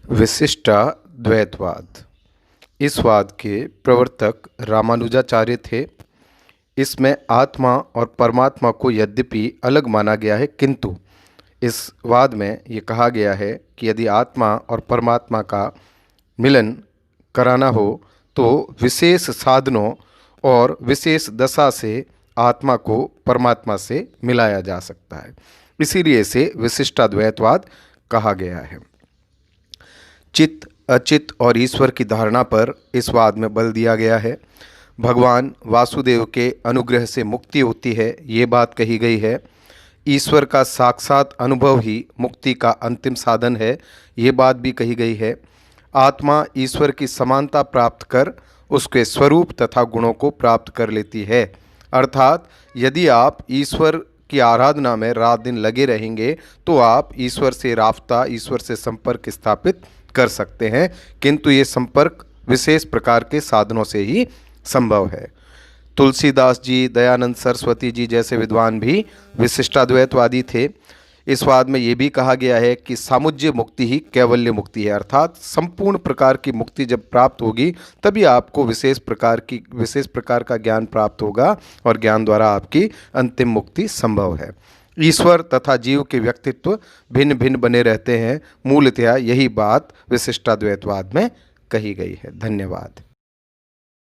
विशिष्टाद्वैतवाद। इस वाद के प्रवर्तक रामानुजाचार्य थे। इसमें आत्मा और परमात्मा को यद्यपि अलग माना गया है, किंतु इस वाद में ये कहा गया है कि यदि आत्मा और परमात्मा का मिलन कराना हो तो विशेष साधनों और विशेष दशा से आत्मा को परमात्मा से मिलाया जा सकता है। इसीलिए इसे विशिष्टाद्वैतवाद कहा गया है। चित्त, अचित और ईश्वर की धारणा पर इस वाद में बल दिया गया है। भगवान वासुदेव के अनुग्रह से मुक्ति होती है, ये बात कही गई है। ईश्वर का साक्षात अनुभव ही मुक्ति का अंतिम साधन है, ये बात भी कही गई है। आत्मा ईश्वर की समानता प्राप्त कर उसके स्वरूप तथा गुणों को प्राप्त कर लेती है। अर्थात यदि आप ईश्वर की आराधना में रात दिन लगे रहेंगे तो आप ईश्वर से राब्ता, ईश्वर से संपर्क स्थापित कर सकते हैं, किंतु ये संपर्क विशेष प्रकार के साधनों से ही संभव है। तुलसीदास जी, दयानंद सरस्वती जी जैसे विद्वान भी विशिष्टाद्वैतवादी थे। इस वाद में ये भी कहा गया है कि सामुज्य मुक्ति ही कैवल्य मुक्ति है, अर्थात संपूर्ण प्रकार की मुक्ति जब प्राप्त होगी तभी आपको विशेष प्रकार का ज्ञान प्राप्त होगा और ज्ञान द्वारा आपकी अंतिम मुक्ति संभव है। ईश्वर तथा जीव के व्यक्तित्व भिन्न भिन्न बने रहते हैं। मूलतः यही बात विशिष्टाद्वैतवाद में कही गई है। धन्यवाद।